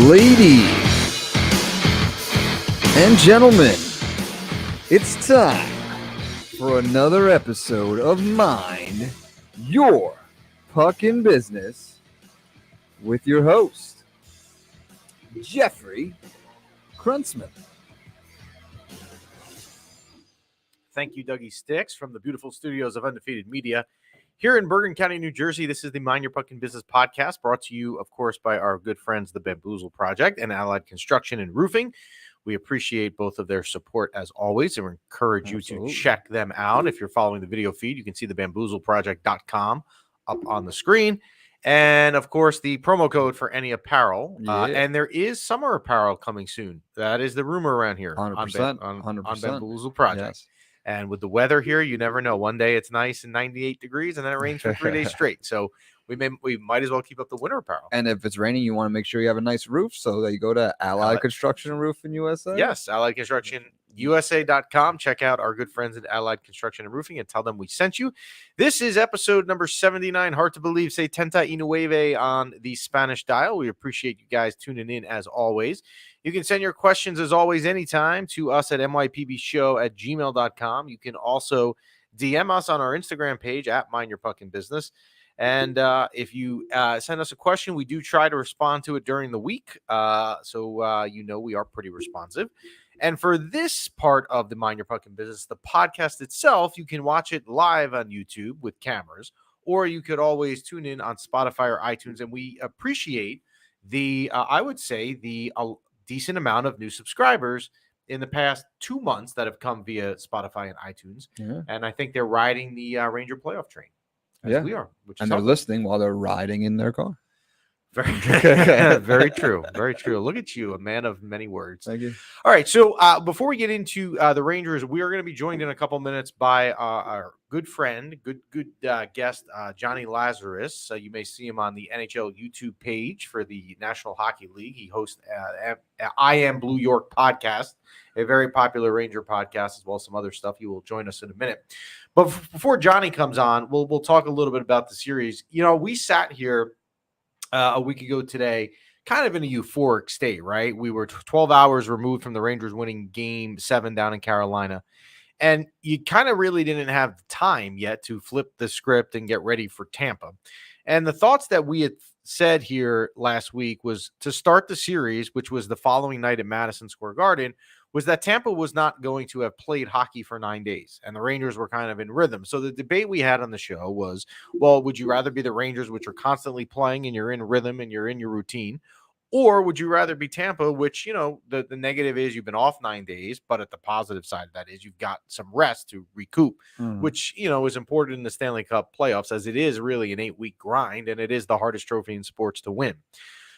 Ladies and gentlemen, it's time for another episode of Mind Your Puckin' Business with your host, Jeffrey Kruntzman. Thank you, Dougie Sticks, from the beautiful studios of Undefeated Media here in Bergen County, New Jersey. This is the Mind Your Puckin' Business podcast, brought to you, of course, by our good friends, the Bamboozle Project and Allied Construction and Roofing. We appreciate both of their support as always, and we encourage you to check them out. If you're following the video feed, you can see the bamboozleproject.com up on the screen. And, of course, the promo code for any apparel. And there is summer apparel coming soon. That is the rumor around here 100%, on Bamboozle Project. Yes. And with the weather here, you never know. One day it's nice and 98 degrees, and then it rains for 3 days straight. So we might as well keep up the winter apparel. And if it's raining, you want to make sure you have a nice roof, so that you go to Allied Construction and Roofing USA. Yes, Allied Construction USA.com. Check out our good friends at Allied Construction and Roofing and tell them we sent you. This is episode number 79. Hard to believe. Say Tenta y Nueve on the Spanish dial. We appreciate you guys tuning in as always. You can send your questions as always anytime to us at mypbshow@gmail.com. You can also DM us on our Instagram page at Mind Your Puckin' Business. And if you send us a question, we do try to respond to it during the week. So we are pretty responsive. And for this part of the Mind Your Puckin' Business, the podcast itself, you can watch it live on YouTube with cameras, or you could always tune in on Spotify or iTunes. And we appreciate the decent amount of new subscribers in the past 2 months that have come via Spotify and iTunes. Yeah. And I think they're riding the Ranger playoff train. As we are. And they're listening while they're riding in their car. Very true. Very true. Look at you, a man of many words. Thank you. All right. So before we get into the Rangers, we are going to be joined in a couple minutes by our good friend, good guest, Jonny Lazarus. You may see him on the NHL YouTube page for the National Hockey League. He hosts I Am Blue York podcast, a very popular Ranger podcast, as well as some other stuff. He will join us in a minute. But before Jonny comes on, we'll talk a little bit about the series. You know, we sat here a week ago today, kind of in a euphoric state, right? We were 12 hours removed from the Rangers winning Game 7 down in Carolina. And you kind of really didn't have time yet to flip the script and get ready for Tampa. And the thoughts that we had said here last week was to start the series, which was the following night at Madison Square Garden, was that Tampa was not going to have played hockey for 9 days, and the Rangers were kind of in rhythm. So the debate we had on the show was, well, would you rather be the Rangers, which are constantly playing and you're in rhythm and you're in your routine, or would you rather be Tampa, which, you know, the negative is you've been off 9 days, but at the positive side of that is you've got some rest to recoup, which, you know, is important in the Stanley Cup playoffs, as it is really an 8-week grind, and it is the hardest trophy in sports to win.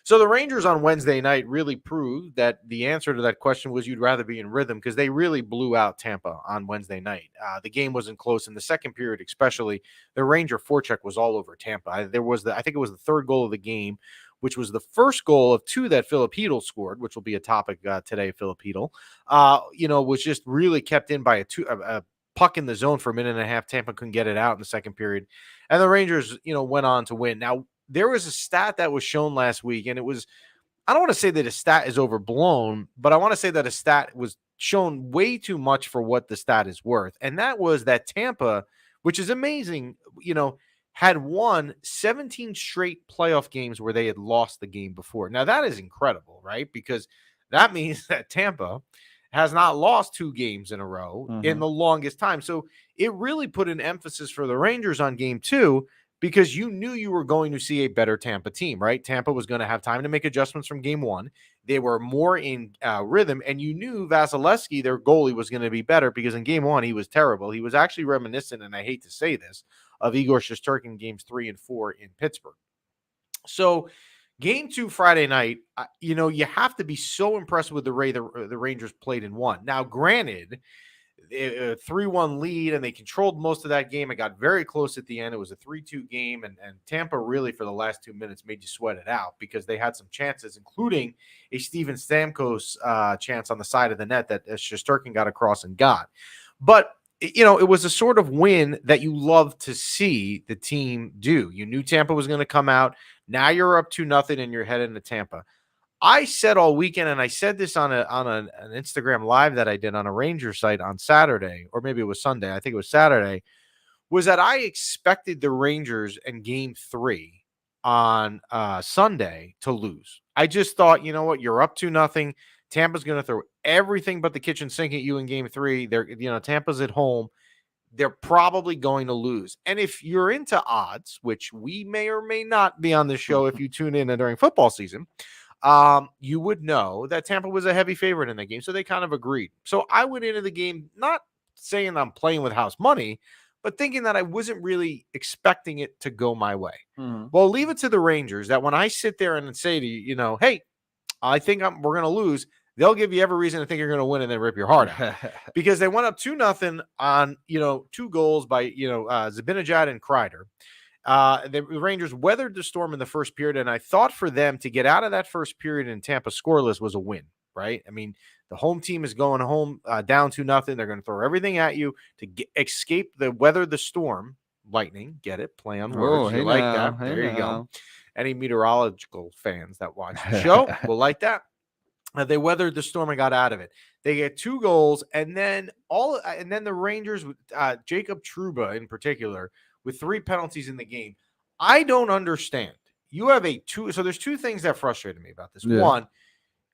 So the Rangers on Wednesday night really proved that the answer to that question was you'd rather be in rhythm, because they really blew out Tampa on Wednesday night. The game wasn't close in the second period, especially. The Ranger forecheck was all over Tampa. I think it was the third goal of the game, which was the first goal of 2 that Philip Hedl scored, which will be a topic today. Philip Hedl, was just really kept in by a puck in the zone for a minute and a half. Tampa couldn't get it out in the second period, and the Rangers, went on to win. Now, there was a stat that was shown last week, and it was, I don't want to say that a stat is overblown, but I want to say that a stat was shown way too much for what the stat is worth. And that was that Tampa, which is amazing, had won 17 straight playoff games where they had lost the game before. Now, that is incredible, right? Because that means that Tampa has not lost 2 games in a row in the longest time. So it really put an emphasis for the Rangers on game 2, because you knew you were going to see a better Tampa team, right? Tampa was going to have time to make adjustments from game 1. They were more in rhythm, and you knew Vasilevsky, their goalie, was going to be better, because in game 1, he was terrible. He was actually reminiscent, and I hate to say this, of Igor Shesterkin games 3 and 4 in Pittsburgh. So game 2 Friday night, you have to be so impressed with the way the Rangers played and won. Now, granted, a 3-1 lead, and they controlled most of that game. It got very close at the end. It was a 3-2 game, and Tampa really, for the last 2 minutes, made you sweat it out, because they had some chances, including a Steven Stamkos chance on the side of the net that Shesterkin got across and got. But it was a sort of win that you love to see the team do. You knew Tampa was going to come out. Now you're up 2-0 and you're heading to Tampa. I said all weekend, and I said this on an Instagram live that I did on a Ranger site on Saturday, or maybe it was Sunday. I think it was Saturday. Was that I expected the Rangers in Game 3 on Sunday to lose. I just thought, you know what, you're up to nothing. Tampa's going to throw everything but the kitchen sink at you in Game 3. Tampa's at home. They're probably going to lose. And if you're into odds, which we may or may not be on the show if you tune in during football season, you would know that Tampa was a heavy favorite in the game. So they kind of agreed. So I went into the game not saying I'm playing with house money, but thinking that I wasn't really expecting it to go my way. Mhm. Well, leave it to the Rangers that when I sit there and say to you, hey, I think we're going to lose, they'll give you every reason to think you're going to win and then rip your heart out. Because they went up 2-0 on, 2 goals by, Zibanejad and Kreider. The Rangers weathered the storm in the first period, and I thought for them to get out of that first period in Tampa scoreless was a win, right? I mean, the home team is going home down 2-0. They're going to throw everything at you to escape weather the storm. Lightning, get it? Play on words. You like that? There you go. Any meteorological fans that watch the show will like that. They weathered the storm and got out of it. They get 2 goals, and then the Rangers, Jacob Trouba in particular, with 3 penalties in the game. I don't understand. You have so there's 2 things that frustrated me about this. Yeah. One,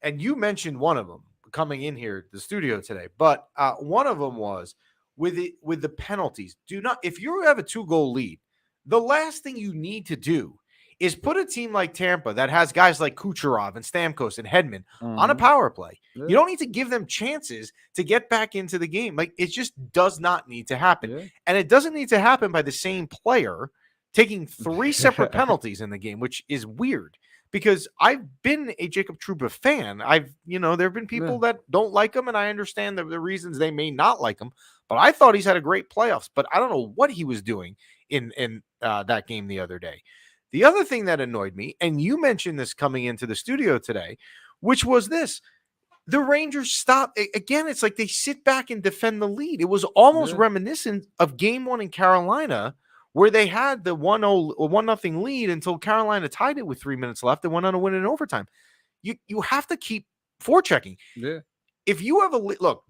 and you mentioned one of them coming in here at the studio today, but one of them was with the penalties. If you have a 2-goal lead, the last thing you need to do is put a team like Tampa that has guys like Kucherov and Stamkos and Hedman on a power play. Yeah. You don't need to give them chances to get back into the game. Like, it just does not need to happen. Yeah. And it doesn't need to happen by the same player taking 3 separate penalties in the game, which is weird because I've been a Jacob Trouba fan. There have been people that don't like him, and I understand the reasons they may not like him, but I thought he's had a great playoffs, but I don't know what he was doing in that game the other day. The other thing that annoyed me, and you mentioned this coming into the studio today, which was this. The Rangers stop. Again, it's like they sit back and defend the lead. It was almost reminiscent of Game 1 in Carolina, where they had the 1-0 lead until Carolina tied it with 3 minutes left and went on to win in overtime. You have to keep forechecking. Yeah. If you have look,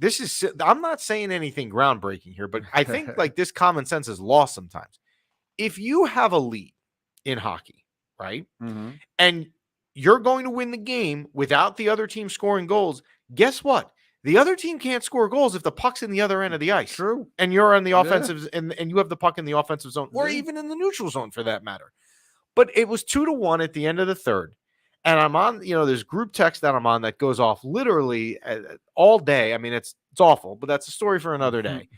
I'm not saying anything groundbreaking here, but I think like this common sense is lost sometimes. If you have a lead in hockey, right? Mm-hmm. And you're going to win the game without the other team scoring goals. Guess what? The other team can't score goals if the puck's in the other end of the ice. True. And you're on the offensive and you have the puck in the offensive zone, or even in the neutral zone for that matter. But it was 2-1 at the end of the third. And I'm on, there's group text that I'm on that goes off literally all day. I mean, it's awful, but that's a story for another day.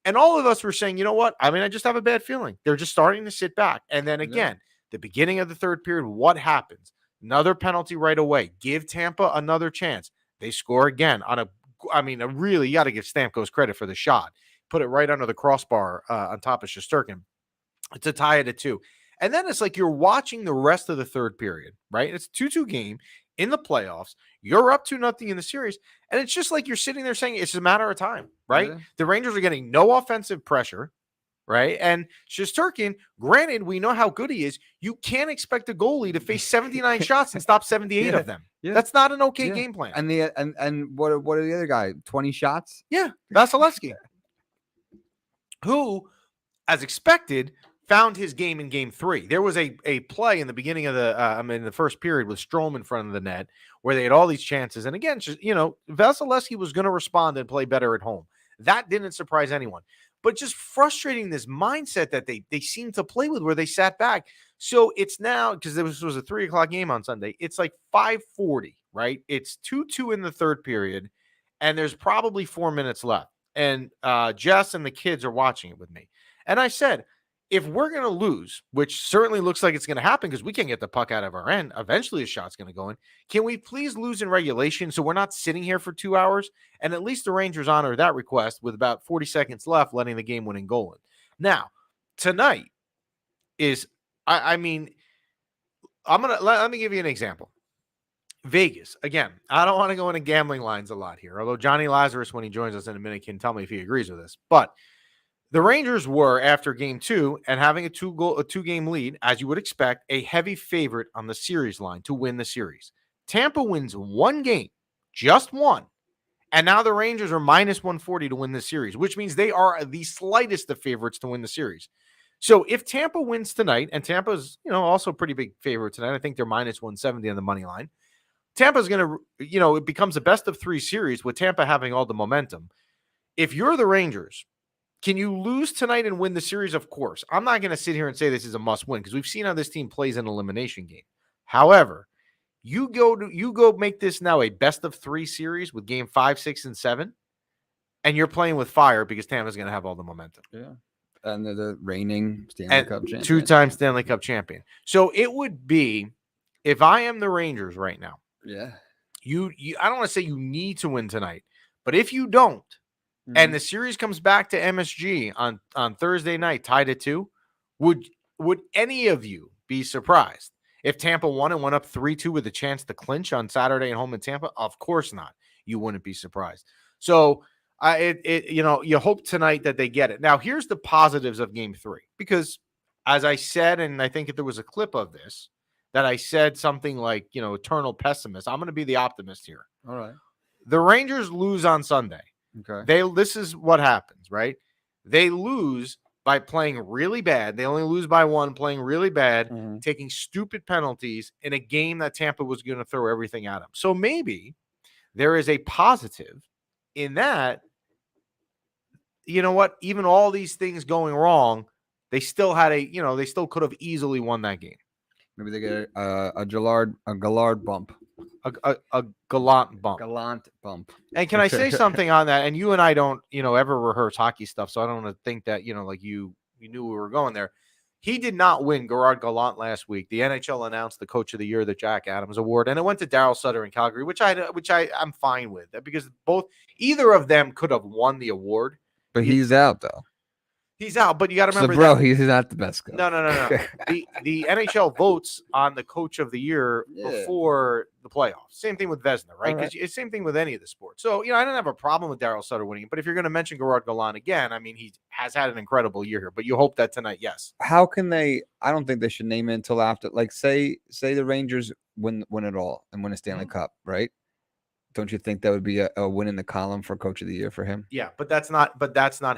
And all of us were saying, you know what? I mean, I just have a bad feeling. They're just starting to sit back. And then again, the beginning of the third period, what happens? Another penalty right away. Give Tampa another chance. They score again on you got to give Stamkos credit for the shot. Put it right under the crossbar on top of Shesterkin to tie it at 2. And then it's like you're watching the rest of the third period, right? It's a 2-2 game in the playoffs. You're up 2-0 in the series. And it's just like you're sitting there saying it's a matter of time, right? Yeah. The Rangers are getting no offensive pressure, right? And Shesterkin, granted, we know how good he is. You can't expect a goalie to face 79 shots and stop 78 of them. Yeah. That's not an okay game plan. And what are the other guy? 20 shots? Yeah, Vasilevsky, who, as expected, found his game in Game 3. There was a play in the beginning of the first period with Strome in front of the net where they had all these chances. And again, Vasilevsky was going to respond and play better at home. That didn't surprise anyone. But just frustrating this mindset that they seem to play with where they sat back. So it's now, because this was a 3:00 game on Sunday, it's like 5:40, right? It's 2-2 in the third period, and there's probably 4 minutes left. And Jess and the kids are watching it with me. And I said, if we're going to lose, which certainly looks like it's going to happen because we can't get the puck out of our end, eventually a shot's going to go in. Can we please lose in regulation so we're not sitting here for 2 hours? And at least the Rangers honor that request with about 40 seconds left, letting the game-winning goal in. Now, tonight is, let me give you an example. Vegas, again, I don't want to go into gambling lines a lot here, although Jonny Lazarus, when he joins us in a minute, can tell me if he agrees with this. But the Rangers were, after Game 2 and having a 2-game lead, as you would expect, a heavy favorite on the series line to win the series. Tampa wins one game, just one, and now the Rangers are minus 140 to win the series, which means they are the slightest of favorites to win the series. So if Tampa wins tonight, and Tampa's, also a pretty big favorite tonight, I think they're minus 170 on the money line. Tampa's going to, it becomes a best of 3 series with Tampa having all the momentum. If you're the Rangers, can you lose tonight and win the series? Of course. I'm not going to sit here and say this is a must win because we've seen how this team plays an elimination game. However, you go make this now a best of 3 series with game 5, 6, and 7, and you're playing with fire because Tampa's going to have all the momentum. Yeah. And they're the reigning Stanley Cup champion. 2-time Stanley Cup champion. So it would be, if I am the Rangers right now, yeah, you I don't want to say you need to win tonight, but if you don't, and the series comes back to MSG on Thursday night, tied at 2, would any of you be surprised if Tampa won and went up 3-2 with a chance to clinch on Saturday at home in Tampa? Of course not. You wouldn't be surprised. So you hope tonight that they get it. Now, here's the positives of game 3, because as I said, and I think if there was a clip of this, that I said something like, eternal pessimist. I'm going to be the optimist here. All right. The Rangers lose on Sunday. Okay. This is what happens, right? They lose by playing really bad. They only lose by 1, playing really bad, taking stupid penalties in a game that Tampa was going to throw everything at them. So maybe there is a positive in that, even all these things going wrong, they still had they still could have easily won that game. Maybe they get a Gallard bump. A gallant bump. Gallant bump. And can I say something on that? And you and I don't, ever rehearse hockey stuff, so I don't want to think that, like you knew we were going there. He did not win Gerard Gallant last week. The NHL announced the Coach of the Year, the Jack Adams Award, and it went to Daryl Sutter in Calgary, which I'm fine with, because either of them could have won the award. But he's out though. He's out, but you got to remember, he's not the best coach. No. The NHL votes on the Coach of the Year before the playoffs. Same thing with Vezina, right? Because it's same thing with any of the sports. So, I don't have a problem with Daryl Sutter winning, but if you're going to mention Gerard Gallant again, I mean, he has had an incredible year here, but you hope that tonight, yes. How can they? I don't think they should name it until after. Like, say the Rangers win it all and win a Stanley Cup, right? Don't you think that would be a win in the column for Coach of the Year for him? Yeah, but that's not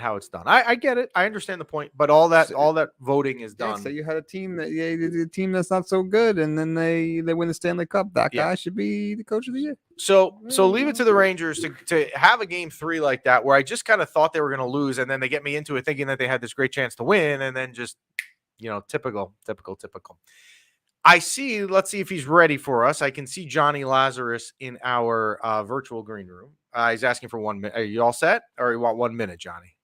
how it's done. I get it. I understand the point, but all that voting is done. So you had a team that's not so good, and then they win the Stanley Cup. That guy should be the Coach of the Year. So leave it to the Rangers to have a game 3 like that, where I just kind of thought they were going to lose, and then they get me into it thinking that they had this great chance to win, and then just typical. Let's see if he's ready for us. I can see Jonny Lazarus in our virtual green room. He's asking for 1 minute. Are you all set? Or you want 1 minute, Johnny?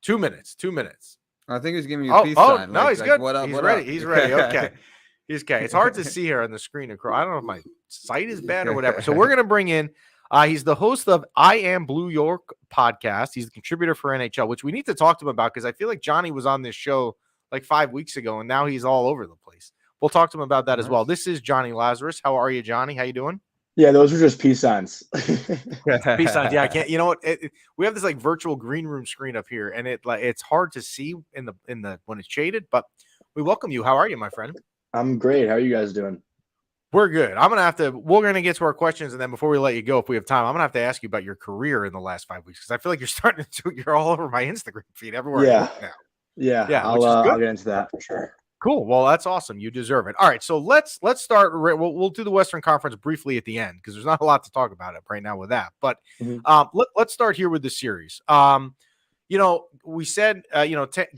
2 minutes. 2 minutes. I think he's giving you a peace sign. No, he's good. What up, he's what ready. up? He's ready. Okay. He's okay. It's hard to see here on the screen. I don't know if my sight is bad or whatever. So we're going to bring in, he's the host of I Am Blue York podcast. He's the contributor for NHL, which we need to talk to him about, because I feel like Johnny was on this show like 5 weeks ago, and now he's all over the place. We'll talk to him about that as well. This is Jonny Lazarus. How are you, Johnny? How you doing? Yeah, those are just peace signs. Peace signs. Yeah, I can't. You know what? We have this like virtual green room screen up here, and it's hard to see in the when it's shaded. But we welcome you. How are you, my friend? I'm great. How are you guys doing? We're good. We're gonna get to our questions, and then before we let you go, if we have time, I'm gonna have to ask you about your career in the last 5 weeks, because I feel like you're all over my Instagram feed everywhere. Yeah. I look now. Yeah. I'll get into that for sure. Cool. Well, that's awesome. You deserve it. All right. So let's start. We'll do the Western Conference briefly at the end, because there's not a lot to talk about it right now with that. But let's start here with the series. We said,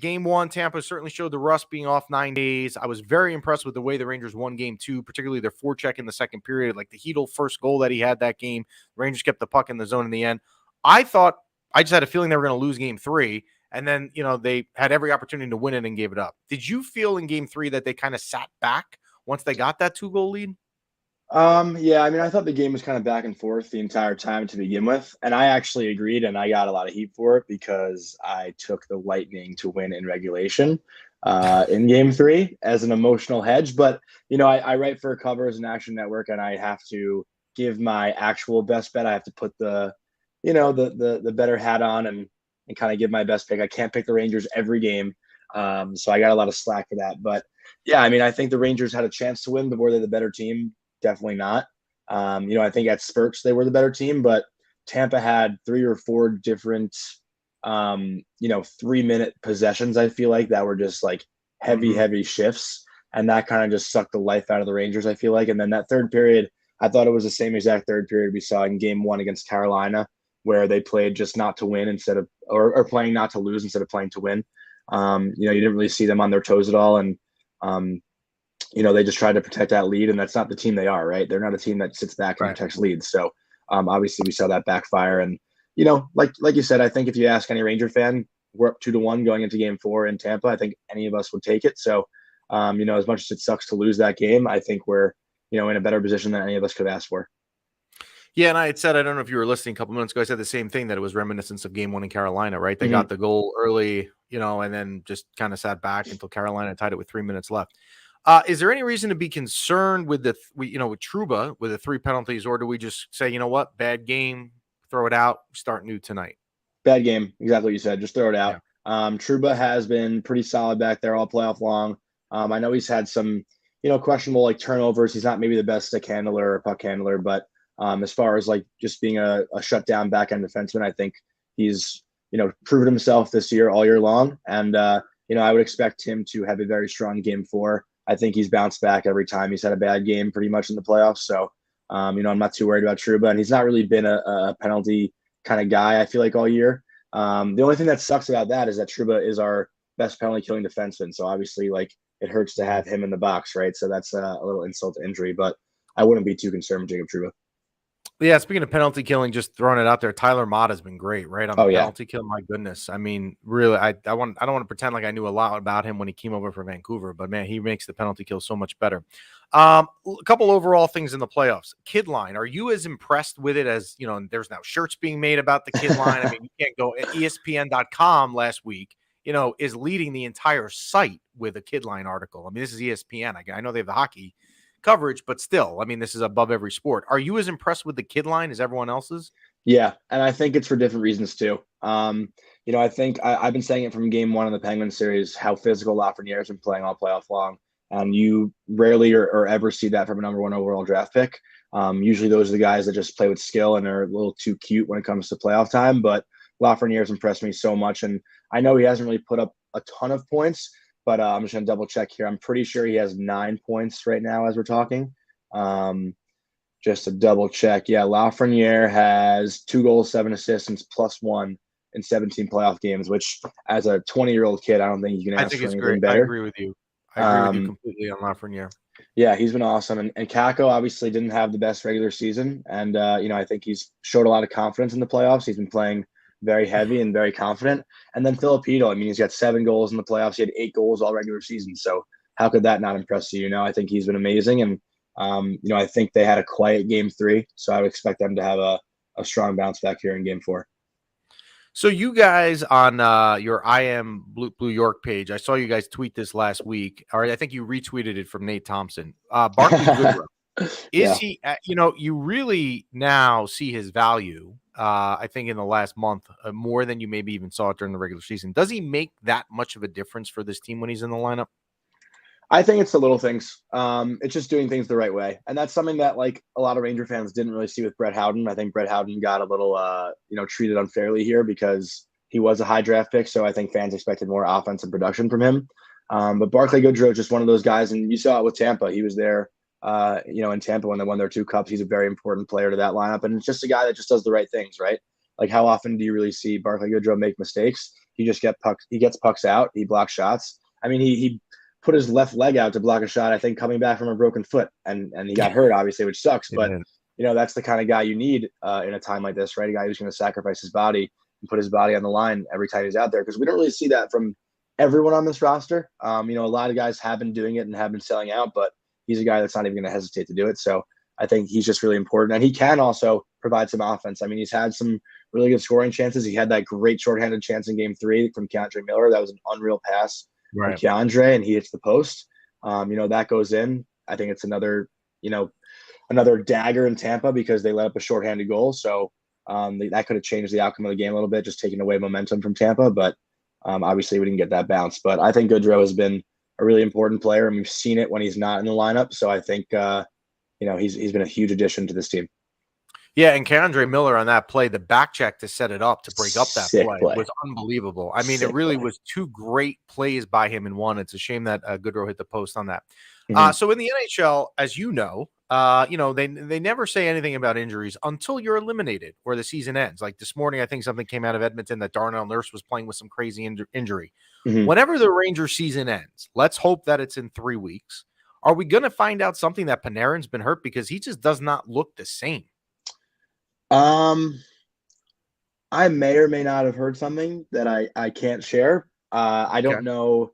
game 1, Tampa certainly showed the rust being off 9 days. I was very impressed with the way the Rangers won game 2, particularly their forecheck in the second period, like the Hedl first goal that he had that game. The Rangers kept the puck in the zone in the end. I just had a feeling they were going to lose game 3. And then, they had every opportunity to win it and gave it up. Did you feel in game 3 that they kind of sat back once they got that 2-goal lead? Yeah, I mean, I thought the game was kind of back and forth the entire time to begin with. And I actually agreed, and I got a lot of heat for it, because I took the Lightning to win in regulation in game 3 as an emotional hedge. But, I write for Covers and Action Network, and I have to give my actual best bet. I have to put the better hat on and kind of give my best pick. I can't pick the Rangers every game. So I got a lot of slack for that. But yeah, I mean, I think the Rangers had a chance to win, but were they the better team? Definitely not. I think at spurts they were the better team, but Tampa had 3 or 4 different 3-minute possessions, I feel like, that were just like heavy shifts. And that kind of just sucked the life out of the Rangers, I feel like. And then that third period, I thought it was the same exact third period we saw in game 1 against Carolina, where they played just not to win instead of, or playing not to lose instead of playing to win. You didn't really see them on their toes at all. And, they just tried to protect that lead, and that's not the team they are, right? They're not a team that sits back and protects leads. So obviously we saw that backfire. And, like you said, I think if you ask any Ranger fan, we're up 2-1 going into game 4 in Tampa. I think any of us would take it. So, as much as it sucks to lose that game, I think we're, in a better position than any of us could have asked for. Yeah, and I had said, I don't know if you were listening a couple minutes ago, I said the same thing, that it was reminiscent of game 1 in Carolina, right? They got the goal early, and then just kind of sat back until Carolina tied it with 3 minutes left. Is there any reason to be concerned with with Trouba with the 3 penalties, or do we just say, you know what, bad game, throw it out, start new tonight? Bad game, exactly what you said. Just throw it out. Yeah. Trouba has been pretty solid back there all playoff long. I know he's had some, questionable like turnovers. He's not maybe the best stick handler or puck handler, but as far as like just being a shutdown back end defenseman, I think he's proven himself this year all year long. And I would expect him to have a very strong game 4. I think he's bounced back every time he's had a bad game pretty much in the playoffs. So I'm not too worried about Trouba, and he's not really been a penalty kind of guy, I feel like, all year. The only thing that sucks about that is that Trouba is our best penalty killing defenseman. So obviously, like, it hurts to have him in the box, right? So that's a little insult to injury, but I wouldn't be too concerned with Jacob Trouba. Yeah, speaking of penalty killing, just throwing it out there, Tyler Mott has been great, right? On the penalty kill. My goodness. I mean, really, I don't want to pretend like I knew a lot about him when he came over for Vancouver, but man, he makes the penalty kill so much better. A couple overall things in the playoffs. Kid line, are you as impressed with it as, there's now shirts being made about the kid line? I mean, you can't go. ESPN.com last week, is leading the entire site with a kid line article. I mean, this is ESPN. I know they have the hockey coverage, but still, I mean, this is above every sport. Are you as impressed with the kid line as everyone else is? Yeah, and I think it's for different reasons too. I think I've been saying it from game 1 of the Penguins series, how physical Lafreniere has been playing all playoff long, and you rarely or ever see that from a number 1 overall draft pick. Usually those are the guys that just play with skill and are a little too cute when it comes to playoff time, but Lafreniere has impressed me so much, and I know he hasn't really put up a ton of points, but I'm just going to double check here. I'm pretty sure he has 9 points right now as we're talking. Just to double check. Yeah, Lafreniere has 2 goals, 7 assists, and +1 in 17 playoff games, which as a 20-year-old kid, I don't think you can ask for anything better. I agree with you. I agree with you completely on Lafreniere. Yeah, he's been awesome. And Kakko obviously didn't have the best regular season. And, I think he's showed a lot of confidence in the playoffs. He's been playing very heavy and very confident. And then Filipino, I mean, he's got 7 goals in the playoffs. He had 8 goals all regular season. So how could that not impress you? I think he's been amazing. And, I think they had a quiet game 3. So I would expect them to have a strong bounce back here in game 4. So you guys on your I Am Blue York page, I saw you guys tweet this last week, or I think you retweeted it from Nate Thompson. Barclay Goodrow. Is he, you really now see his value, I think in the last month, more than you maybe even saw it during the regular season. Does he make that much of a difference for this team when he's in the lineup? I think it's the little things. It's just doing things the right way. And that's something that, like, a lot of Ranger fans didn't really see with Brett Howden. I think Brett Howden got a little, treated unfairly here because he was a high draft pick. So I think fans expected more offensive production from him. But Barclay Goodrow is just one of those guys. And you saw it with Tampa. He was there, in Tampa when they won their 2 cups. He's a very important player to that lineup. And it's just a guy that just does the right things, right? Like, how often do you really see Barclay Goodrow make mistakes? He gets pucks out. He blocks shots. I mean, he put his left leg out to block a shot, I think, coming back from a broken foot, and he got hurt, obviously, which sucks. But that's the kind of guy you need in a time like this, right? A guy who's going to sacrifice his body and put his body on the line every time he's out there, because we don't really see that from everyone on this roster. A lot of guys have been doing it and have been selling out, but he's a guy that's not even going to hesitate to do it. So I think he's just really important, and he can also provide some offense. I mean, he's had some really good scoring chances. He had that great shorthanded chance in game 3 from Keandre Miller. That was an unreal pass. Right. Keandre, and he hits the post. That goes in. I think it's another dagger in Tampa because they let up a shorthanded goal. So that could have changed the outcome of the game a little bit, just taking away momentum from Tampa. But obviously we didn't get that bounce. But I think Goodrow has been a really important player, and we've seen it when he's not in the lineup. So I think he's been a huge addition to this team. Yeah, and Keandre Miller on that play, the back check to set it up to break up that Sick play was unbelievable. I mean, it really was two great plays by him in one. It's a shame that Goodrow hit the post on that. So in the NHL, as you know, they never say anything about injuries until you're eliminated or the season ends. Like this morning, I think something came out of Edmonton that Darnell Nurse was playing with some crazy injury. Whenever the Rangers season ends, let's hope that it's in 3 weeks. Are we going to find out something that Panarin's been hurt because he just does not look the same? I may or may not have heard something that I can't share. I don't know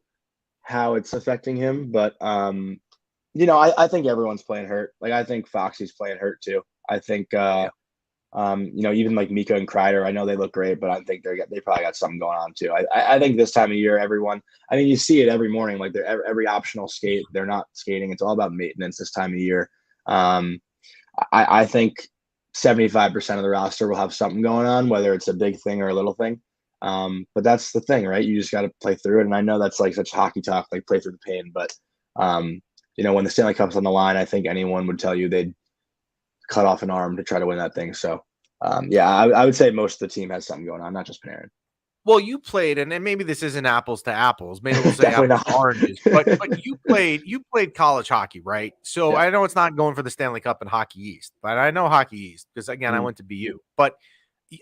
how it's affecting him, but I think everyone's playing hurt. Like I think Foxy's playing hurt too. I think even like Mika and Kreider, I know they look great, but I think they probably got something going on too. I think this time of year, everyone. I mean, you see it every morning. Like every optional skate, they're not skating. It's all about maintenance this time of year. I think 75% of the roster will have something going on, whether it's a big thing or a little thing. But that's the thing, right? You just got to play through it. And I know that's like such hockey talk, like play through the pain. But, when the Stanley Cup's on the line, I think anyone would tell you they'd cut off an arm to try to win that thing. So, I would say most of the team has something going on, not just Panarin. Well, you played, and maybe this isn't apples to apples. Maybe we'll say apples to oranges. But you played college hockey, right? So I know it's not going for the Stanley Cup in Hockey East, but I know Hockey East because again, I went to BU. But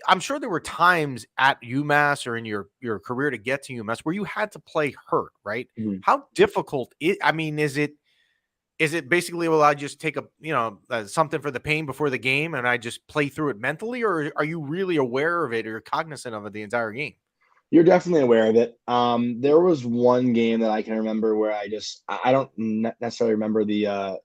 I'm sure there were times at UMass or in your career to get to UMass where you had to play hurt, right? How difficult is it basically, well, I just take something for the pain before the game and I just play through it mentally, or are you really aware of it or cognizant of it the entire game? You're definitely aware of it. There was one game that I can remember where I don't necessarily remember the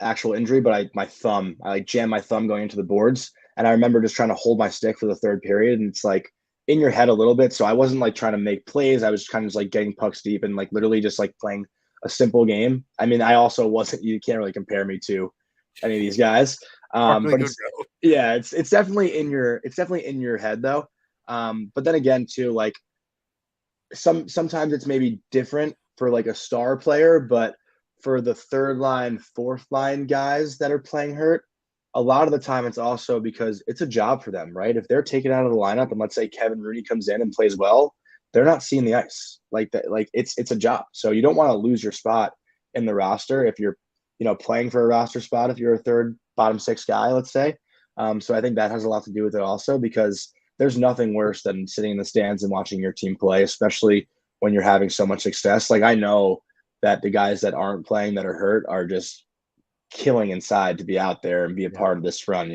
actual injury, but I jammed my thumb going into the boards. And I remember just trying to hold my stick for the third period. And it's like in your head a little bit. So I wasn't like trying to make plays. I was kind of just like getting pucks deep and like literally just like playing a simple game. I mean, I also wasn't, you can't really compare me to any of these guys. But it's definitely in your head though. But then again too, like sometimes it's maybe different for like a star player, but for the third line, fourth line guys that are playing hurt, a lot of the time it's also because it's a job for them, right? If they're taken out of the lineup and let's say Kevin Rooney comes in and plays well, they're not seeing the ice like that. Like it's a job. So you don't want to lose your spot in the roster if you're, playing for a roster spot, if you're a third bottom six guy, let's say. So I think that has a lot to do with it also, because there's nothing worse than sitting in the stands and watching your team play, especially when you're having so much success. Like I know that the guys that aren't playing that are hurt are just killing inside to be out there and be a part of this run,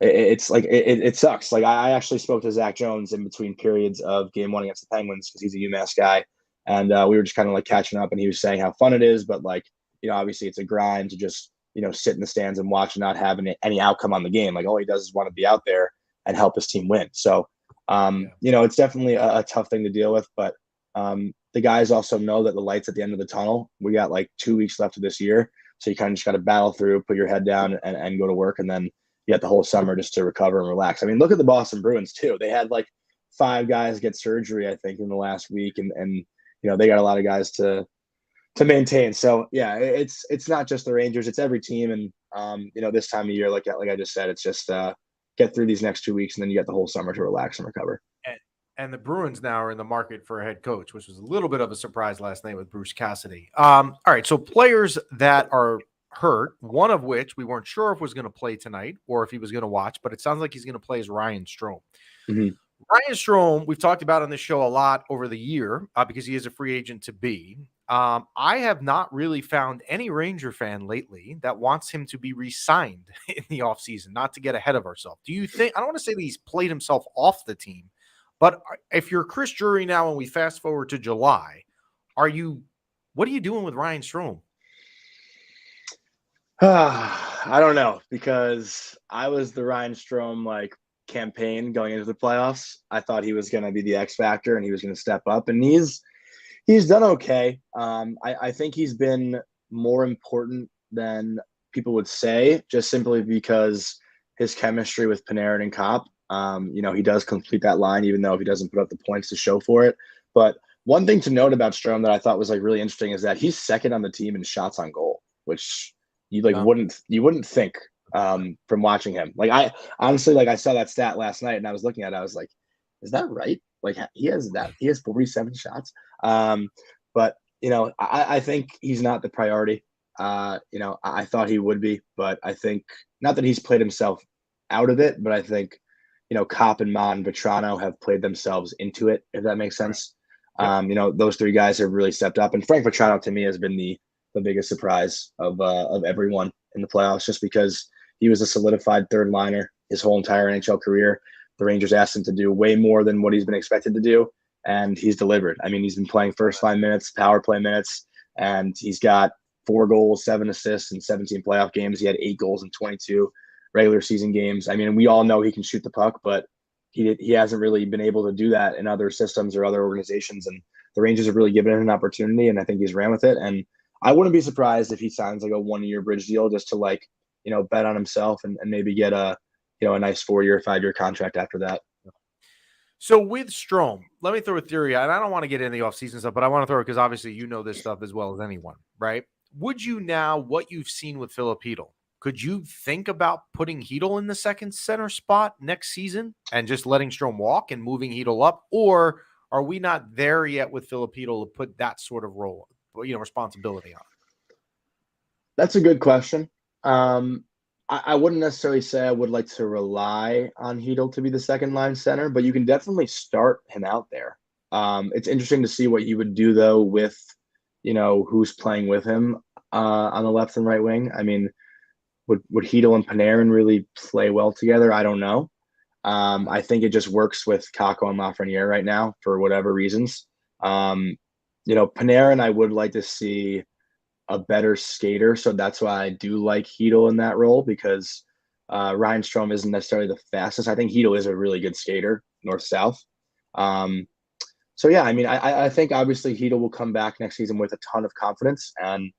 It's like it sucks. Like I actually spoke to Zach Jones in between periods of game one against the Penguins because he's a UMass guy, and we were just kind of like catching up, and he was saying how fun it is, but like obviously it's a grind to just sit in the stands and watch and not have any outcome on the game. Like all he does is want to be out there and help his team win. So it's definitely a tough thing to deal with, but the guys also know that the light's at the end of the tunnel. We got like 2 weeks left of this year, so you kind of just got to battle through, put your head down, and go to work, and then you got the whole summer just to recover and relax. I mean, look at the Boston Bruins too. They had like 5 guys get surgery, I think, in the last week, and they got a lot of guys to maintain. So yeah, it's not just the Rangers, it's every team, and this time of year, like I just said, it's just get through these next 2 weeks, and then you got the whole summer to relax and recover. And the Bruins now are in the market for a head coach, which was a little bit of a surprise last night with Bruce Cassidy. All right, so players that are hurt, one of which we weren't sure if was going to play tonight or if he was going to watch, but it sounds like he's going to play as Ryan Strome. Ryan Strome, we've talked about on this show a lot over the year because he is a free agent to be. I have not really found any Ranger fan lately that wants him to be re-signed in the offseason, not to get ahead of ourselves. Do you think, I don't want to say that he's played himself off the team, but if you're Chris Drury now and we fast forward to July, what are you doing with Ryan Strome? I don't know, because I was the Ryan Strome campaign going into the playoffs. I thought he was going to be the X factor and he was going to step up, and he's done okay. I think he's been more important than people would say, just simply because his chemistry with Panarin and Kopp. He does complete that line, even though he doesn't put up the points to show for it. But one thing to note about Strome that I thought was really interesting is that he's second on the team in shots on goal, which You like No. wouldn't think from watching him. Like I honestly, like I saw that stat last night and I was looking at it, I was like, is that right? Like he has 47 shots. But I think he's not the priority. I thought he would be, but I think not that he's played himself out of it, but I think Kopp and Mott and Vetrano have played themselves into it, if that makes sense. Right. Yep. Those three guys have really stepped up, and Frank Vetrano to me has been the biggest surprise of everyone in the playoffs, just because he was a solidified third liner his whole entire NHL career. The Rangers asked him to do way more than what he's been expected to do, and he's delivered. I mean, he's been playing first line minutes, power play minutes, and he's got 4 goals, 7 assists in 17 playoff games. He had 8 goals in 22 regular season games. I mean, we all know he can shoot the puck, but he hasn't really been able to do that in other systems or other organizations. And the Rangers have really given him an opportunity, and I think he's ran with it. And I wouldn't be surprised if he signs like a 1-year bridge deal just to bet on himself and maybe get a nice 4-year, 5-year contract after that. So with Strome, let me throw a theory, and I don't want to get into the offseason stuff, but I want to throw it because obviously you know this stuff as well as anyone, right? Would you now, what you've seen with Philip Hedl, could you think about putting Hedl in the second center spot next season and just letting Strome walk and moving Hedl up? Or are we not there yet with Philip Hedl to put that sort of role, responsibility on? That's a good question. I wouldn't necessarily say I would like to rely on Hedl to be the second line center, but you can definitely start him out there. It's interesting to see what you would do though with, who's playing with him on the left and right wing. I mean, would Hedl and Panarin really play well together? I don't know. I think it just works with Kakko and Lafreniere right now for whatever reasons. Panarin, I would like to see a better skater, so that's why I do like Hedl in that role, because Ryan Strome isn't necessarily the fastest. I think Hedl is a really good skater, north-south. So yeah, I mean, I think obviously Hedl will come back next season with a ton of confidence, and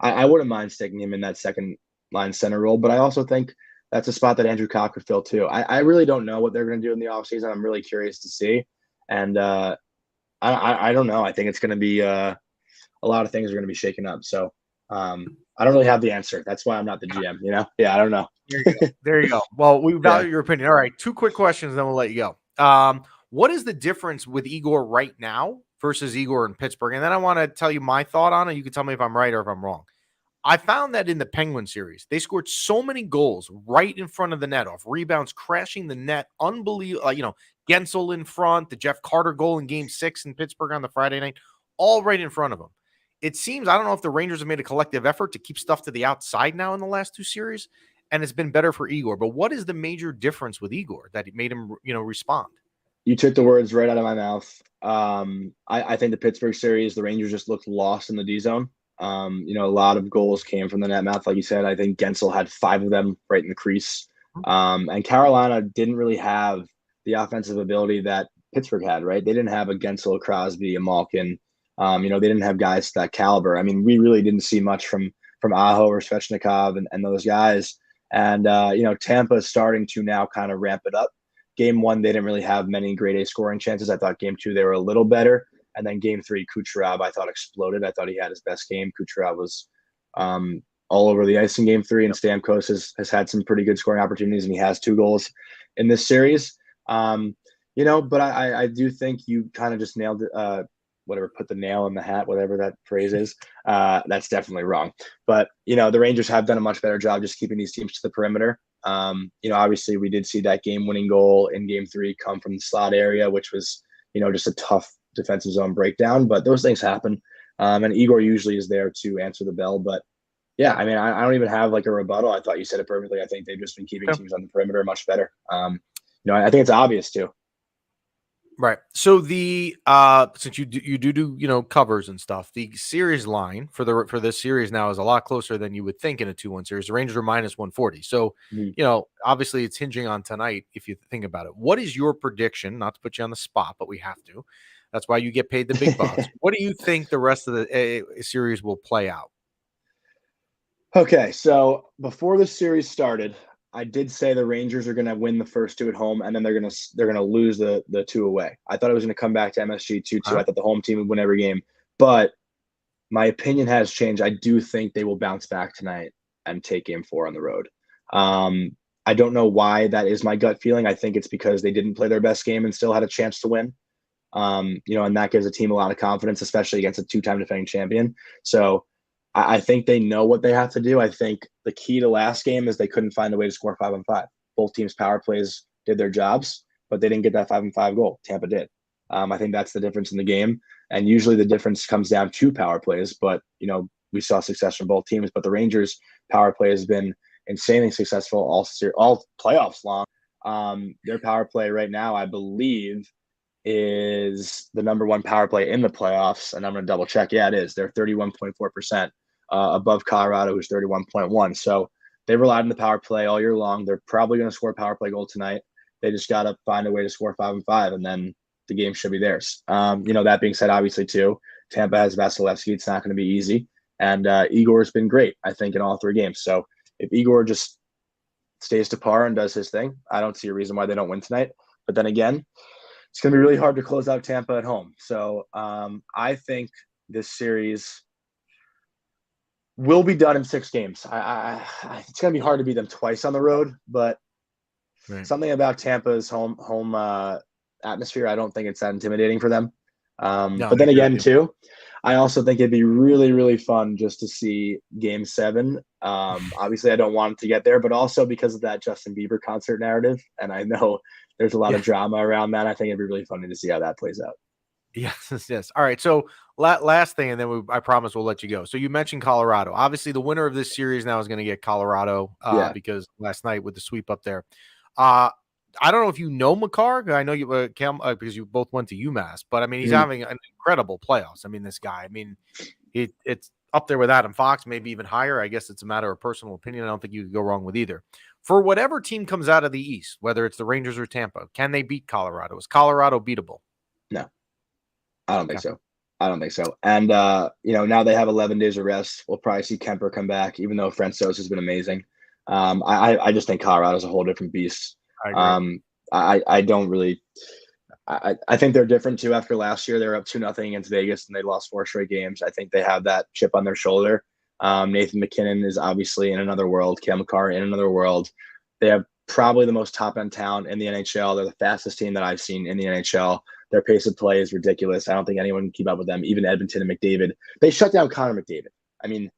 I wouldn't mind sticking him in that second line center role, but I also think that's a spot that Andrew Cock could fill too. I really don't know what they're going to do in the offseason. I'm really curious to see, and I don't know. I think it's going to be a lot of things are going to be shaken up. So I don't really have the answer. That's why I'm not the GM, Yeah, I don't know. There you go. Well, we value your opinion. All right, 2 quick questions, then we'll let you go. What is the difference with Igor right now versus Igor in Pittsburgh? And then I want to tell you my thought on it. You can tell me if I'm right or if I'm wrong. I found that in the Penguin series, they scored so many goals right in front of the net, off rebounds, crashing the net. Unbelievable. Gensel in front, the Jeff Carter goal in Game 6 in Pittsburgh on the Friday night, all right in front of them. It seems, I don't know if the Rangers have made a collective effort to keep stuff to the outside now in the last 2 series, and it's been better for Igor. But what is the major difference with Igor that made him, respond? You took the words right out of my mouth. I think the Pittsburgh series, the Rangers just looked lost in the D zone. A lot of goals came from the net mouth, like you said. I think Gensel had 5 of them right in the crease. And Carolina didn't really have the offensive ability that Pittsburgh had, right? They didn't have a Gensel, a Crosby, a Malkin. They didn't have guys to that caliber. I mean, we really didn't see much from Aho or Svechnikov and those guys. And, Tampa is starting to now kind of ramp it up. Game 1, they didn't really have many grade A scoring chances. I thought Game 2, they were a little better. And then Game 3, Kucherov, I thought, exploded. I thought he had his best game. Kucherov was all over the ice in Game 3, and Stamkos has had some pretty good scoring opportunities, and he has 2 goals in this series. But I do think you kind of just nailed it. Put the nail in the hat, whatever that phrase is. That's definitely wrong. But, the Rangers have done a much better job just keeping these teams to the perimeter. Obviously we did see that game-winning goal in Game 3 come from the slot area, which was, just a tough defensive zone breakdown. But those things happen. And Igor usually is there to answer the bell. But, yeah, I mean, I don't even have like a rebuttal. I thought you said it perfectly. I think they've just been keeping teams on the perimeter much better. I think it's obvious too. Right. So the since you do covers and stuff, the series line for this series now is a lot closer than you would think in a 2-1 series. The Rangers are -140. So obviously it's hinging on tonight if you think about it. What is your prediction? Not to put you on the spot, but we have to. That's why you get paid the big bucks. What do you think the rest of the series will play out? Okay, so before the series started, I did say the Rangers are going to win the first 2 at home, and then they're going to lose the 2 away. I thought it was going to come back to MSG 2-2. I thought the home team would win every game, but my opinion has changed. I do think they will bounce back tonight and take game 4 on the road. I don't know why that is my gut feeling. I think it's because they didn't play their best game and still had a chance to win. And that gives a team a lot of confidence, especially against a 2-time defending champion. So I think they know what they have to do. I think the key to last game is they couldn't find a way to score 5-on-5. Both teams' power plays did their jobs, but they didn't get that 5-on-5 goal. Tampa did. I think that's the difference in the game. And usually the difference comes down to power plays, but, we saw success from both teams. But the Rangers' power play has been insanely successful all playoffs long. Their power play right now, I believe, is the number 1 power play in the playoffs. And I'm going to double check. Yeah, it is. They're 31.4% above Colorado, who's 31.1. So they relied on the power play all year long. They're probably going to score a power play goal tonight. They just got to find a way to score 5-on-5, and then the game should be theirs. That being said, obviously, too, Tampa has Vasilevsky. It's not going to be easy. And Igor's been great, I think, in all 3 games. So if Igor just stays to par and does his thing, I don't see a reason why they don't win tonight. But then again, it's going to be really hard to close out Tampa at home. So I think this series will be done in 6 games. It's going to be hard to beat them twice on the road, but something about Tampa's home atmosphere, I don't think it's that intimidating for them. But then again, too, I also think it'd be really, really fun just to see Game 7. Obviously, I don't want it to get there, but also because of that Justin Bieber concert narrative. And I know there's a lot of drama around that. I think it'd be really funny to see how that plays out. Yes. All right. So last thing, and then I promise we'll let you go. So you mentioned Colorado. Obviously, the winner of this series now is going to get Colorado because last night with the sweep up there. I don't know if you know Makar. I know you, Cam, because you both went to UMass. But I mean, he's having an incredible playoffs. I mean, this guy. I mean, it's up there with Adam Fox, maybe even higher. I guess it's a matter of personal opinion. I don't think you could go wrong with either. For whatever team comes out of the East, whether it's the Rangers or Tampa, can they beat Colorado? Is Colorado beatable? No, I don't think so. And, now they have 11 days of rest. We'll probably see Kemper come back, even though Francouz has been amazing. I just think Colorado's a whole different beast. I don't really – I think they're different, too. After last year, they were up 2-0 against Vegas, and they lost 4 straight games. I think they have that chip on their shoulder. Nathan McKinnon is obviously in another world. Cale Makar in another world. They have probably the most top-end talent in the NHL. They're the fastest team that I've seen in the NHL. Their pace of play is ridiculous. I don't think anyone can keep up with them, even Edmonton and McDavid. They shut down Connor McDavid. I mean,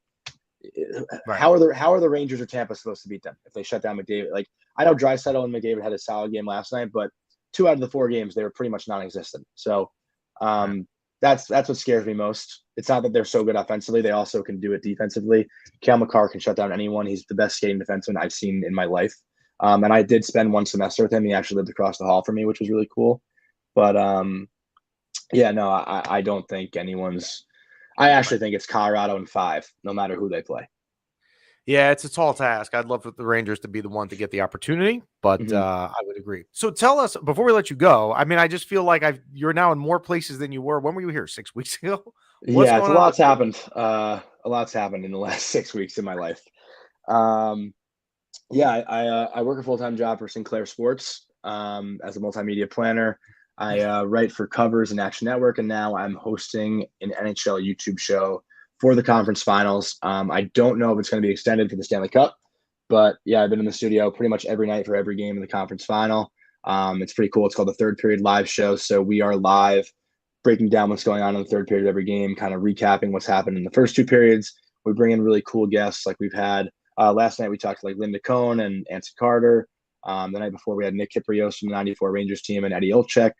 how are the Rangers or Tampa supposed to beat them if they shut down McDavid? Like, I know Draisaitl and McDavid had a solid game last night, but 2 out of the 4 games, they were pretty much non-existent. So that's what scares me most. It's not that they're so good offensively. They also can do it defensively. Cale Makar can shut down anyone. He's the best skating defenseman I've seen in my life. And I did spend 1 semester with him. He actually lived across the hall from me, which was really cool. But, I don't think anyone's – I actually think it's Colorado in 5, no matter who they play. Yeah, it's a tall task. I'd love for the Rangers to be the one to get the opportunity, but I would agree. So tell us, before we let you go, I mean, I just feel like you're now in more places than you were. When were you here? 6 weeks ago? A lot's happened. A lot's happened in the last 6 weeks in my life. I work a full-time job for Sinclair Sports as a multimedia planner. I write for Covers and Action Network, and now I'm hosting an NHL YouTube show for the conference finals. I don't know if it's going to be extended for the Stanley Cup, but yeah, I've been in the studio pretty much every night for every game in the conference final. It's pretty cool. It's called the Third Period Live Show. So we are live breaking down what's going on in the third period of every game, kind of recapping what's happened in the first 2 periods. We bring in really cool guests like we've had last night. We talked to like Linda Cohn and Anson Carter. The night before we had Nick Kyprios from the 94 Rangers team and Eddie Olczyk.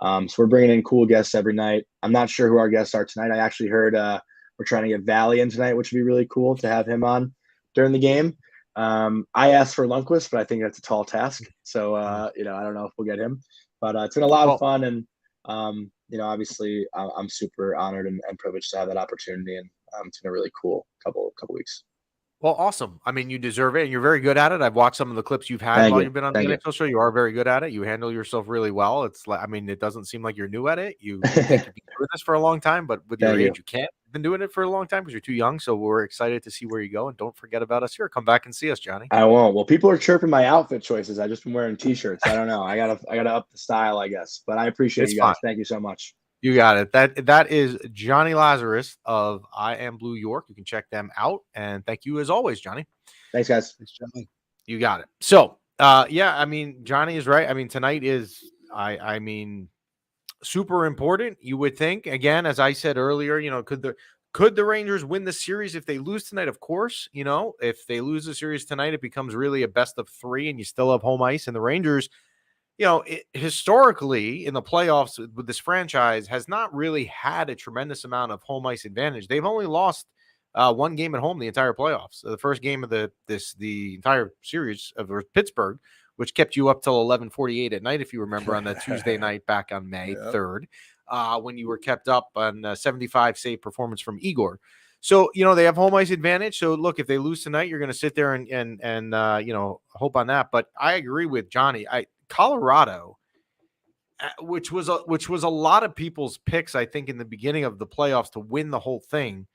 So we're bringing in cool guests every night. I'm not sure who our guests are tonight. I actually heard we're trying to get Valley in tonight, which would be really cool to have him on during the game. I asked for Lundqvist, but I think that's a tall task. So, I don't know if we'll get him. But it's been a lot of fun. And, obviously I'm super honored and privileged to have that opportunity. And it's been a really cool couple weeks. Well, awesome. I mean, you deserve it, and you're very good at it. I've watched some of the clips you've had while you've been on the NHL show. You are very good at it. You handle yourself really well. It's like, I mean, it doesn't seem like you're new at it. You think you've been doing this for a long time, but with your age, you can't. You've been doing it for a long time because you're too young. So we're excited to see where you go, and don't forget about us here. Come back and see us, Johnny. I won't. Well, people are chirping my outfit choices. I just been wearing t-shirts. I don't know. I gotta up the style, I guess. But I appreciate you guys. Fine. Thank you so much. You got it. That is Jonny Lazarus of I Am Blue York. You can check them out. And thank you as always, Johnny. Thanks, guys. Thanks, Johnny. You got it. So, yeah, I mean, Johnny is right. I mean, tonight is, I mean, super important. You would think. Again, as I said earlier, could the Rangers win the series if they lose tonight? Of course, if they lose the series tonight, it becomes really a best of 3, and you still have home ice. And the Rangers, historically in the playoffs with this franchise has not really had a tremendous amount of home ice advantage. They've only lost one game at home the entire playoffs. So the first game of the entire series of Pittsburgh, which kept you up till 11:48 at night, if you remember, on that Tuesday night back on May 3rd, when you were kept up on 75 save performance from Igor. So, they have home ice advantage. So, look, if they lose tonight, you're going to sit there and hope on that. But I agree with Johnny. Colorado, which was a lot of people's picks, I think, in the beginning of the playoffs to win the whole thing,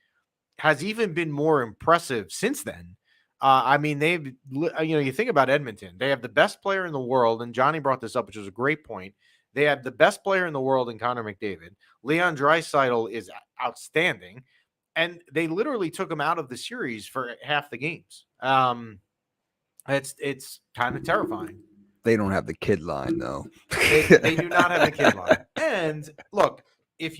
has even been more impressive since then. I mean, they've, you think about Edmonton, they have the best player in the world, and Johnny brought this up, which was a great point. They have the best player in the world in Connor McDavid. Leon Draisaitl is outstanding, and they literally took him out of the series for half the games. It's kind of terrifying. They don't have the kid line, though. They do not have the kid line. And look, if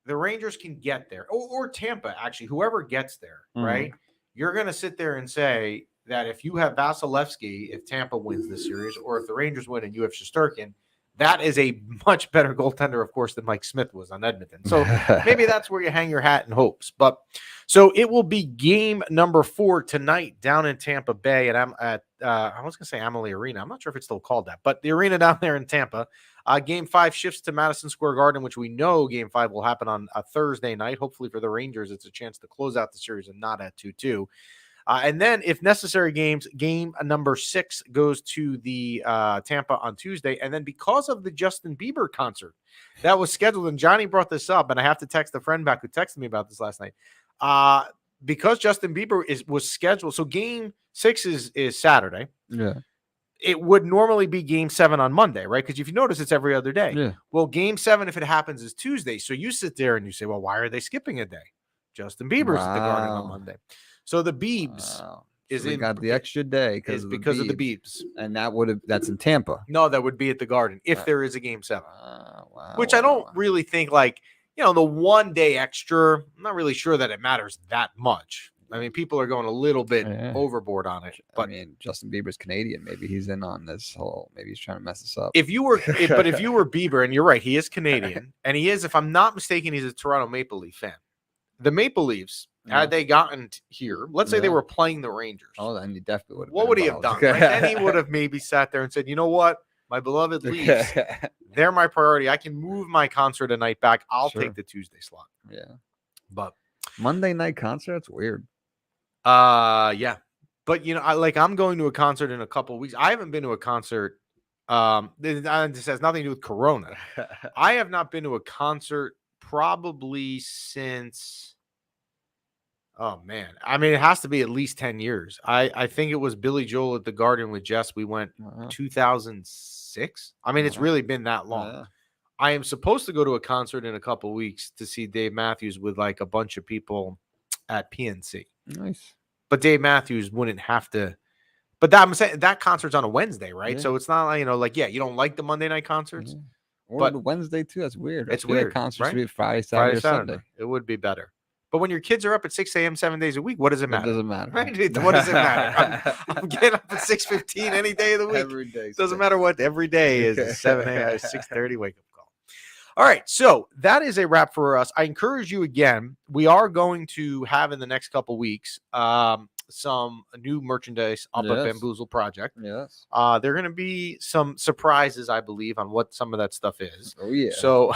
the Rangers can get there, or Tampa, actually, whoever gets there, right? You're going to sit there and say that if you have Vasilevsky, if Tampa wins this series, or if the Rangers win and you have Shesterkin, that is a much better goaltender, of course, than Mike Smith was on Edmonton. So maybe that's where you hang your hat in hopes. But so it will be game number 4 tonight down in Tampa Bay. And I'm at, I was going to say Amalie Arena. I'm not sure if it's still called that, but the arena down there in Tampa. Game 5 shifts to Madison Square Garden, which we know game 5 will happen on a Thursday night. Hopefully for the Rangers, it's a chance to close out the series and not at 2-2. And then, if necessary, game number 6 goes to the Tampa on Tuesday. And then, because of the Justin Bieber concert that was scheduled, and Johnny brought this up, and I have to text a friend back who texted me about this last night. Because Justin Bieber was scheduled, so game 6 is Saturday. Yeah. It would normally be game 7 on Monday, right? Because if you notice, it's every other day. Yeah. Well, game 7, if it happens, is Tuesday. So you sit there and you say, well, why are they skipping a day? Justin Bieber's at the Garden on Monday. So the Biebs is got the extra day because of the Biebs. And that's in Tampa. No, that would be at the Garden if there is a game 7. Wow, which I don't really think, the 1 day extra, I'm not really sure that it matters that much. I mean, people are going a little bit overboard on it. But I mean, Justin Bieber's Canadian. Maybe he's in on this whole. Maybe he's trying to mess us up. If you were Bieber, and you're right, he is Canadian, and he is, if I'm not mistaken, he's a Toronto Maple Leaf fan. The Maple Leafs, had they gotten here, let's say they were playing the Rangers. Oh, then he definitely would have. What would he have done? Right? Then he would have maybe sat there and said, you know what? My beloved Leafs, they're my priority. I can move my concert a night back. I'll take the Tuesday slot. Yeah. But Monday night concert, that's weird. Yeah. But, I'm going to a concert in a couple of weeks. I haven't been to a concert. This has nothing to do with Corona. I have not been to a concert probably since, oh man, I mean, it has to be at least 10 years. I think it was Billy Joel at the Garden with Jess. We went 2006. I mean, it's really been that long. I am supposed to go to a concert in a couple of weeks to see Dave Matthews with a bunch of people at PNC. Nice. But Dave Matthews wouldn't have to. But I'm saying that concert's on a Wednesday, right? Yeah. So it's not you don't like the Monday night concerts. Yeah. Or the Wednesday too. That's weird. It's weird. Concerts right? Be Friday, Saturday, Sunday. It would be better. But when your kids are up at 6 a.m. 7 days a week, what does it matter? It doesn't matter. Right? What does it matter? I'm getting up at 6:15 any day of the week. Every day. Doesn't matter what. Every day is 7 a.m. 6:30 wake up call. All right. So that is a wrap for us. I encourage you again. We are going to have in the next couple weeks some new merchandise up at Bamboozle Project. Yes. There are going to be some surprises, I believe, on what some of that stuff is. Oh, yeah. So,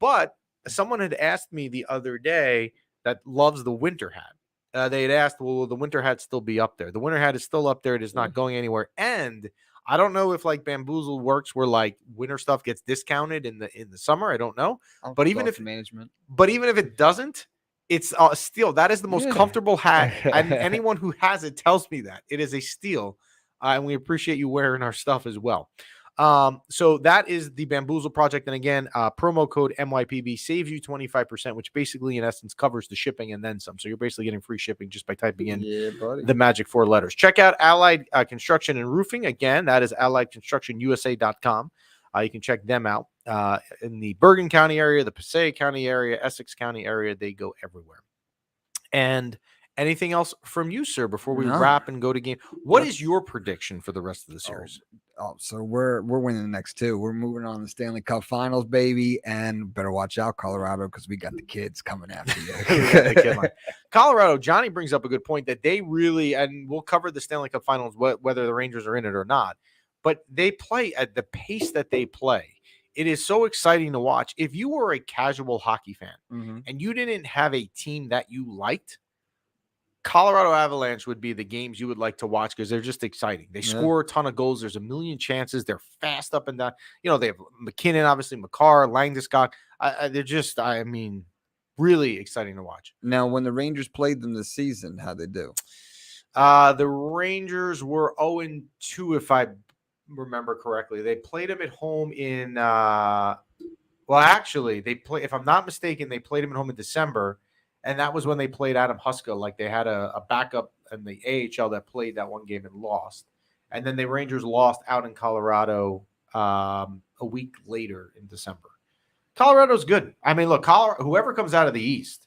but someone had asked me the other day that loves the winter hat. They had asked, well, will the winter hat still be up there? The winter hat is still up there. It is not going anywhere. And I don't know if Bamboozle works where winter stuff gets discounted in the summer. I don't know. But even if it doesn't, it's a steal. That is the most comfortable hat. And anyone who has it tells me that it is a steal. And we appreciate you wearing our stuff as well. So that is the Bamboozle Project. And again, promo code MYPB saves you 25%, which basically in essence covers the shipping and then some. So you're basically getting free shipping just by typing in the magic 4 letters. Check out Allied Construction and Roofing. Again, that is alliedconstructionusa.com. You can check them out in the Bergen County area, the Passaic County area, Essex County area. They go everywhere. And anything else from you, sir, before we wrap and go to game? What is your prediction for the rest of the series? So we're winning the next 2. We're moving on to the Stanley Cup Finals, baby, and better watch out, Colorado, because we got the kids coming after you. Colorado, Johnny brings up a good point that they really, and we'll cover the Stanley Cup Finals, whether the Rangers are in it or not, but they play at the pace that they play. It is so exciting to watch. If you were a casual hockey fan and you didn't have a team that you liked, Colorado Avalanche would be the games you would like to watch because they're just exciting. They score a ton of goals. There's a million chances. They're fast up and down. You know, they have McKinnon, obviously, Makar, Landeskog. They're just, really exciting to watch. Now, when the Rangers played them this season, how'd they do? The Rangers were 0-2, if I remember correctly. They played them at home in, actually, if I'm not mistaken, they played them at home in December. And that was when they played Adam Huska. Like they had a backup in the AHL that played that one game and lost. And then the Rangers lost out in Colorado a week later in December. Colorado's good. I mean, look, whoever comes out of the East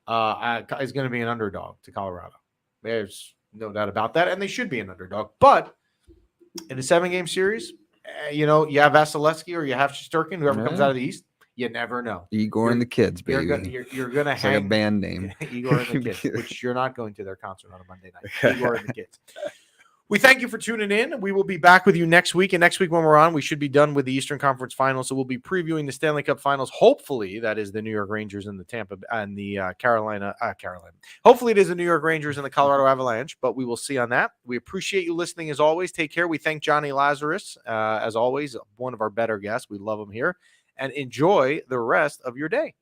is going to be an underdog to Colorado. There's no doubt about that. And they should be an underdog. But in a 7-game series, you have Vasilevsky or you have Shesterkin, whoever comes out of the East. You never know. Igor and the Kids, baby. You're going to hang. Like a band name. Igor and the Kids, which you're not going to their concert on a Monday night. Igor and the Kids. We thank you for tuning in. We will be back with you next week. And next week when we're on, we should be done with the Eastern Conference Finals. So we'll be previewing the Stanley Cup Finals. Hopefully, that is the New York Rangers and the Tampa and the Carolina. Hopefully, it is the New York Rangers and the Colorado Avalanche, but we will see on that. We appreciate you listening as always. Take care. We thank Jonny Lazarus, as always, one of our better guests. We love him here. And enjoy the rest of your day.